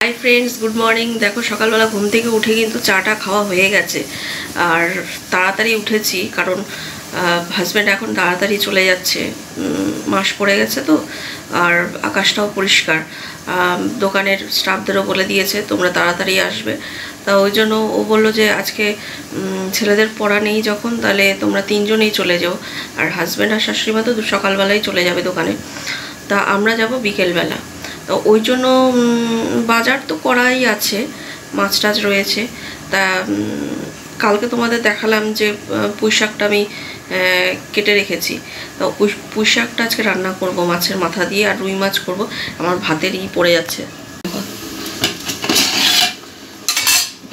Hi friends, good morning. দেখো সকালবেলা ঘুম থেকে উঠে কিন্তু চাটা খাওয়া হয়ে গেছে। আর তাড়াতাড়ি উঠেছি কারণ হাজব্যান্ড এখন তাড়াতাড়ি চলে যাচ্ছে, মাস পড়ে গেছে তো। আর আকাশটাও পরিষ্কার, দোকানের স্টাফদেরও বলে দিয়েছে তোমরা তাড়াতাড়ি আসবে। তা ওই জন্য ও বললো যে আজকে ছেলেদের পড়া নেই যখন, তাহলে তোমরা তিনজনেই চলে যাও। আর হাজব্যান্ড আর শাশুড়ি মা তো সকালবেলাই চলে যাবে দোকানে, তা আমরা যাব বিকেলবেলা। তো ওই জন্য বাজার তো করাই আছে, মাছ টাছ রয়েছে। তা কালকে তোমাদের দেখালাম যে পুঁই শাকটা আমি কেটে রেখেছি। তো পুঁই শাকটা আজকে রান্না করব মাছের মাথা দিয়ে, আর রুই মাছ করব। আমার ভাতেরই পড়ে যাচ্ছে,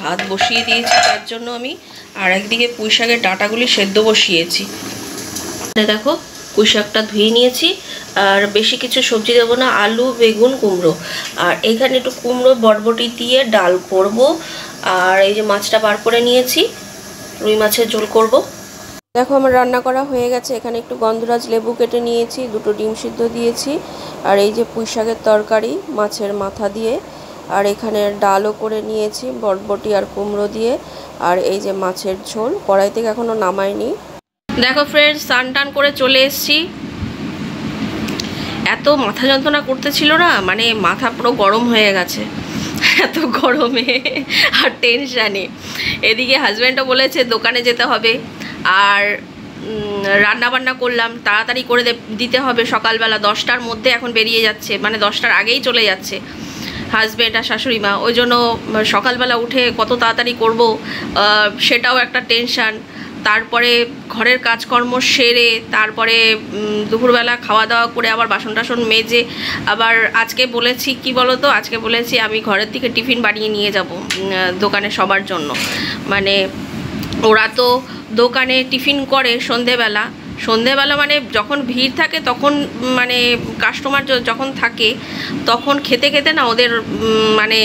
ভাত বসিয়ে দিয়েছি তার জন্য আমি। আর একদিকে পুঁই শাকের ডাঁটাগুলি সেদ্ধ বসিয়েছি। দেখো পুঁই শাকটা ধুয়ে নিয়েছি, আর বেশি কিছু সবজি দেবো না, আলু, বেগুন, কুমড়ো। আর এখানে একটু কুমড়ো বরবটি দিয়ে ডাল করব। আর এই যে মাছটা বার করে নিয়েছি, রুই মাছের ঝোল করব। দেখো আমার রান্না করা হয়ে গেছে। এখানে একটু গন্ধরাজ লেবু কেটে নিয়েছি, দুটো ডিম সিদ্ধ দিয়েছি। আর এই যে পুঁই শাকের তরকারি মাছের মাথা দিয়ে, আর এখানে ডালও করে নিয়েছি বরবটি আর কুমড়ো দিয়ে। আর এই যে মাছের ঝোল কড়াই থেকে এখনও নামাইনি। দেখো ফ্রেন্ডস, স্নান টান করে চলে এসেছি। এত মাথা যন্ত্রণা করতেছিল না, মানে মাথা পুরো গরম হয়ে গেছে এত গরমে আর টেনশানে। এদিকে হাজব্যান্ডও বলেছে দোকানে যেতে হবে, আর রান্না বান্না করলাম, তাড়াতাড়ি করে দিতে হবে। সকালবেলা 10টার মধ্যে এখন বেরিয়ে যাচ্ছে, মানে 10টার আগেই চলে যাচ্ছে হাজব্যান্ড আর শাশুড়ি মা। ওই জন্য সকালবেলা উঠে কত তাড়াতাড়ি করব সেটাও একটা টেনশান। তারপরে ঘরের কাজকর্ম সেরে তারপরে দুপুরবেলা খাওয়া দাওয়া করে আবার বাসন টাসন মেজে আবার আজকে বলেছি কি বলো তো, আজকে বলেছি আমি ঘরের থেকে টিফিন বানিয়ে নিয়ে যাব দোকানে সবার জন্য। মানে ওরা তো দোকানে টিফিন করে সন্ধেবেলা মানে যখন ভিড় থাকে তখন, মানে কাস্টমার যখন থাকে তখন খেতে খেতে না ওদের মানে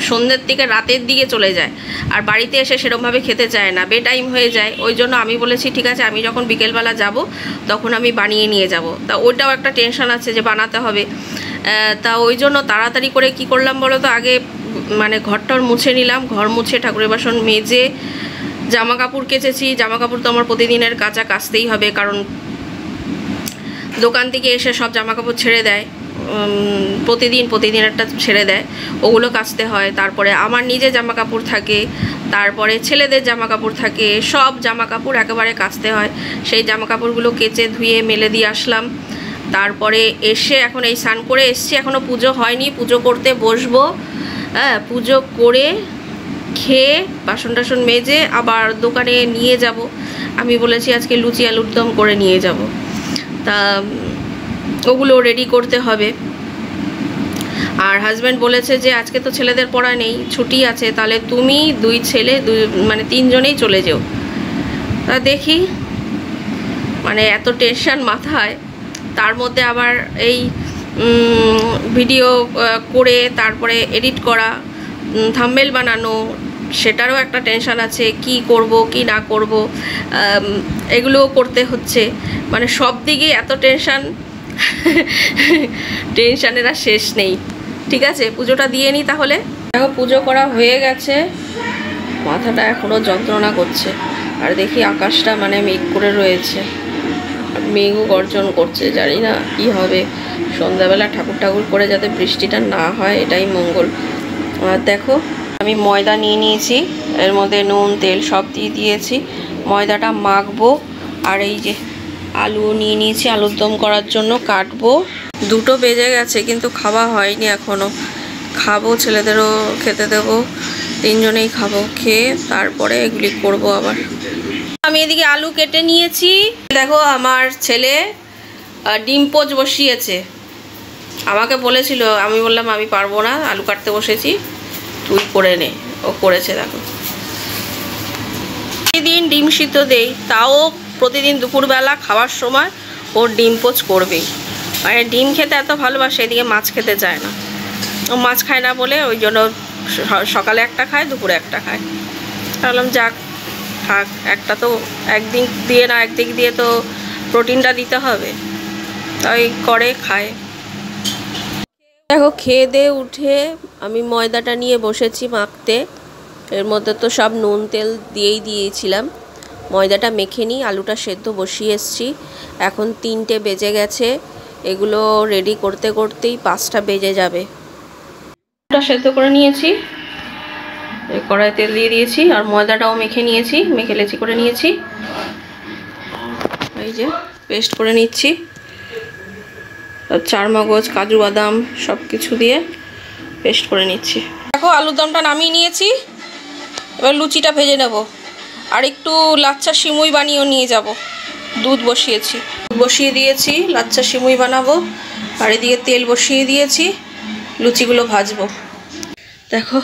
সন্ধ্যের থেকে রাতের দিকে চলে যায়। আর বাড়িতে এসে সেরকমভাবে খেতে চায় না, বে টাইম হয়ে যায়। ওই জন্য আমি বলেছি ঠিক আছে আমি যখন বিকেলবেলা যাব তখন আমি বানিয়ে নিয়ে যাব। তা ওইটাও একটা টেনশন আছে যে বানাতে হবে। তা ওই জন্য তাড়াতাড়ি করে কি করলাম বলো তো, আগে মানে ঘরটর মুছে নিলাম, ঘর মুছে ঠাকুরের বাসন মেজে জামা কাপড় কেচেছি। জামা কাপড় তো আমার প্রতিদিনের কাচতেই হবে, কারণ দোকান থেকে এসে সব জামা কাপড় ছেড়ে দেয়, প্রতিদিন একটা ছেড়ে দেয়, ওগুলো কাচতে হয়। তারপরে আমার নিজের জামা কাপড় থাকে, তারপরে ছেলেদের জামা কাপড় থাকে, সব জামা কাপড় একেবারে কাচতে হয়। সেই জামা কাপড়গুলো কেচে ধুয়ে মেলে দিয়ে আসলাম। তারপরে এসে এখন এই স্নান করে এসছি, এখনও পুজো হয়নি, পুজো করতে বসবো। হ্যাঁ, পুজো করে খেয়ে বাসন টাসন মেজে আবার দোকানে নিয়ে যাব। আমি বলেছি আজকে লুচি আলুর দম করে নিয়ে যাব, তা ওগুলো রেডি করতে হবে। আর হাজব্যান্ড বলেছে যে আজকে তো ছেলেদের পড়া নেই, ছুটি আছে, তাহলে তুমি দুই ছেলে মানে তিনজনেই চলে যেও। তা দেখি, মানে এত টেনশন মাথায়, তার মধ্যে আবার এই ভিডিও করে তারপরে এডিট করা, থাম্বনেল বানানো, সেটারও একটা টেনশান আছে, কি করব কি না করব, এগুলোও করতে হচ্ছে। মানে সব দিকে এত টেনশানের আর শেষ নেই। ঠিক আছে, পুজোটা দিয়ে নিই তাহলে। দেখো পুজো করা হয়ে গেছে, মাথাটা এখনও যন্ত্রণা করছে। আর দেখি আকাশটা মানে মেঘ করে রয়েছে, মেঘও গর্জন করছে। জানি না কি হবে, সন্ধ্যাবেলা ঠাকুর করে যাতে বৃষ্টিটা না হয় এটাই মঙ্গল। আর দেখো আমি ময়দা নিয়ে নিয়েছি, এর মধ্যে নুন তেল সব দিয়ে দিয়েছি, ময়দাটা মাখবো। আর এই যে আলু নিয়ে নিয়েছি আলুর দম করার জন্য, কাটবো। 2টো বেজে গেছে কিন্তু খাওয়া হয়নি এখনও, খাবো, ছেলেদেরও খেতে দেবো, তিনজনেই খাবো। খেয়ে তারপরে এগুলি করব আবার। আমি এদিকে আলু কেটে নিয়েছি। দেখো আমার ছেলে ডিম পোচ বসিয়েছে, আমাকে বলেছিল, আমি বললাম আমি পারবো না, আলু কাটতে বসেছি, তুই করে নে। ও করেছে। দেখো প্রতিদিন ডিম সিদ্ধ দেই, তাও প্রতিদিন দুপুরবেলা খাওয়ার সময় ও ডিম পোচ করবেই। মানে ডিম খেতে এত ভালোবাসে, এদিকে মাছ খেতে চায় না। ও মাছ খায় না বলে ওই জন্য সকালে একটা খায়, দুপুরে একটা খায়। ভাবলাম যাক থাক, একটা তো একদিক দিয়ে তো প্রোটিনটা দিতে হবে, তাই করে খায়। দেখো খেয়ে দিয়ে উঠে আমি ময়দাটা নিয়ে বসেছি মাখতে। এর মধ্যে তো সব নুন তেল দিয়েই দিয়েছিলাম। ময়দাটা মেখে নিই, আলুটা সেদ্ধ বসিয়ে এসেছি। এখন 3টে বেজে গেছে, এগুলো রেডি করতে করতেই 5টা বেজে যাবে। আলুটা সেদ্ধ করে নিয়েছি, কড়াই তেল দিয়ে দিয়েছি, আর ময়দাটাও মেখে নিয়েছি, মেখে লেচি করে নিয়েছি। এই যে পেস্ট করে নিচ্ছি, চারমগজ কাজু বাদাম সব কিছু দিয়ে পেস্ট করে নিচ্ছি। দেখো আলুর দমটা নামিয়ে নিয়েছি, এবার লুচিটা ভেজে নেব। আর একটু লাচ্ছা সিমুই বানিয়েও নিয়ে যাব। দুধ বসিয়েছি, বসিয়ে দিয়েছি, লাচ্ছা সিমুই বানাবো। আর এদিকে তেল বসিয়ে দিয়েছি, লুচিগুলো ভাজবো। দেখো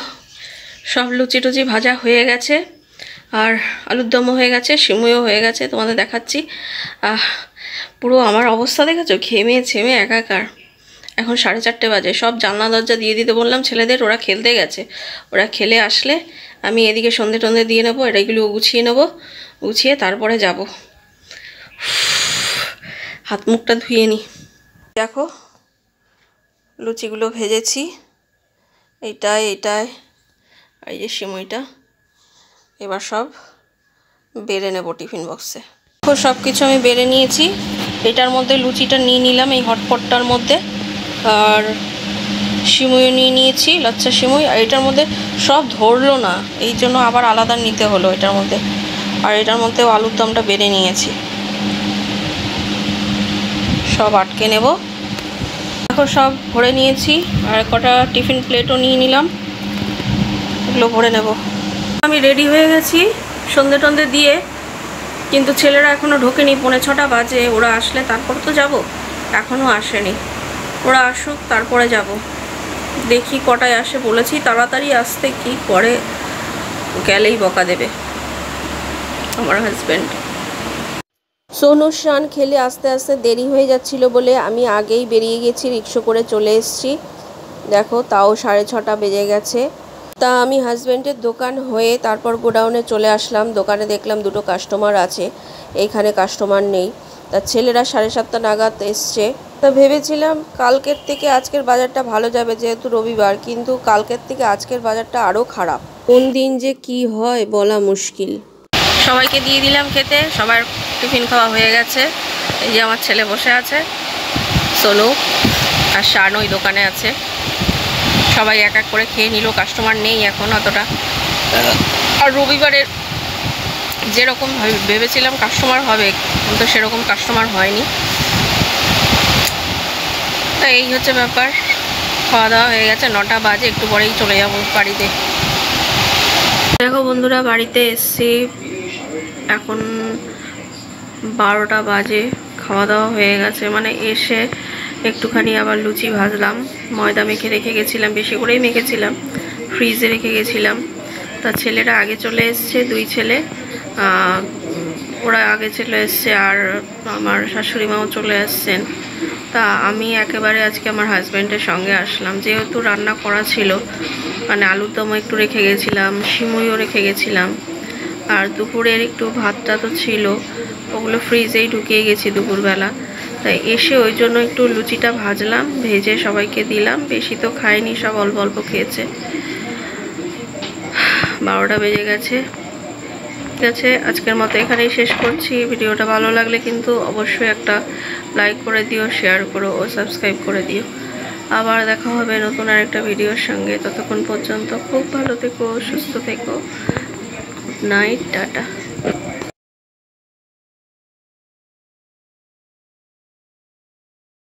সব লুচি টুচি ভাজা হয়ে গেছে, আর আলুর দমও হয়ে গেছে, সিমুইও হয়ে গেছে, তোমাদের দেখাচ্ছি। পুরো আমার অবস্থা দেখেছো, ঘেমে ছেমে একাকার। এখন 4:30 বাজে। সব জানলা দরজা দিয়ে দিতে বললাম ছেলেদের, ওরা খেলতে গেছে। ওরা খেলে আসলে আমি এদিকে সন্ধে টন্ধে দিয়ে নেবো, এটাগুলো গুছিয়ে নেবো, গুছিয়ে তারপরে যাব। হাত মুখটা ধুয়ে নিই। দেখো লুচিগুলো ভেজেছি, এইটায় আর এই যে সিমুইটা। এবার সব বেড়ে নেবো টিফিন বক্সে। সব কিছু আমি বেড়ে নিয়েছি। এটার মধ্যে লুচিটা নিয়ে নিলাম, এই হটপটটার মধ্যে। আর সিমুইও নিয়ে নিয়েছি, লাচ্ছা সিমুই। আর এটার মধ্যে সব ধরলো না, এই জন্য আবার আলাদা নিতে হলো এটার মধ্যে। আর এটার মধ্যেও আলুর দমটা বেড়ে নিয়েছি, সব আটকে নেব। এখন সব ভরে নিয়েছি, আর কটা টিফিন প্লেটও নিয়ে নিলাম, এগুলো ভরে নেব। আমি রেডি হয়ে গেছি সন্ধে টন্ধে দিয়ে, কিন্তু ছেলেরা এখনও ঢোকেনি, 5:45 বাজে। ওরা আসলে তারপর তো যাব, এখনও আসেনি। ওরা আসুক তারপরে যাব। দেখি কটায় আসে, বলেছি তাড়াতাড়ি আসতে, কি করে গেলেই বকা দেবে আমার হাজব্যান্ড। সোনু শান খেলে আস্তে আস্তে দেরি হয়ে যাচ্ছিল বলে আমি আগেই বেরিয়ে গেছি, রিক্সা করে চলে এসেছি। দেখো তাও 6:30 বেজে গেছে। তা আমি হাজব্যান্ডের দোকান হয়ে তারপর গোডাউনে চলে আসলাম। দোকানে দেখলাম 2টো কাস্টমার আছে, এইখানে কাস্টমার নেই। তা ছেলেরা 7:30 নাগাদ এসছে। তা ভেবেছিলাম কালকের থেকে আজকের বাজারটা ভালো যাবে, যেহেতু রবিবার, কিন্তু কালকের থেকে আজকের বাজারটা আরও খারাপ। কোন দিন যে কি হয় বলা মুশকিল। সবাইকে দিয়ে দিলাম খেতে, সবার টিফিন খাওয়া হয়ে গেছে। এই যে আমার ছেলে বসে আছে, সোনু, আর শান ওই দোকানে আছে। সবাই এক এক করে খেয়ে নিল, কাস্টমার নেই এখন অতটা। আর রবিবারের যেরকম ভেবেছিলাম কাস্টমার হবে, কিন্তু সেরকম কাস্টমার হয়নি। তা এই হচ্ছে ব্যাপার। খাওয়া দাওয়া হয়ে গেছে, 9টা বাজে, একটু পরেই চলে যাব বাড়িতে। দেখো বন্ধুরা, বাড়িতে এসছি, এখন 12টা বাজে। খাওয়া দাওয়া হয়ে গেছে, মানে এসে একটুখানি আবার লুচি ভাজলাম। ময়দা মেখে রেখে গেছিলাম, বেশি করেই মেখেছিলাম, ফ্রিজে রেখে গেছিলাম। তা ছেলেরা আগে চলে এসছে, 2 ছেলে, ওরা আগে চলে এসছে, আর আমার শাশুড়ি মাও চলে এসছেন। তা আমি একেবারে আজকে আমার হাজব্যান্ডের সঙ্গে আসলাম, যেহেতু রান্না করা ছিল। মানে আলুর দমও একটু রেখে গেছিলাম, সিমুইও রেখে গেছিলাম, আর দুপুরের একটু ভাতটা তো ছিল, ওগুলো ফ্রিজেই ঢুকিয়ে গেছি দুপুরবেলা। তাই এসে ওই জন্য একটু লুচিটা ভাজলাম, ভেজে সবাইকে দিলাম। বেশি তো খায়নি, সব অল্প অল্প খেয়েছে। 12টা বেজে গেছে। ঠিক আছে, আজকের মতো এখানেই শেষ করছি। ভিডিওটা ভালো লাগলে কিন্তু অবশ্যই একটা লাইক করে দিও, শেয়ার করো ও সাবস্ক্রাইব করে দিও। আবার দেখা হবে নতুন আরেকটা ভিডিওর সঙ্গে। ততক্ষণ পর্যন্ত খুব ভালো থেকো, সুস্থ থেকো। Good night, tata.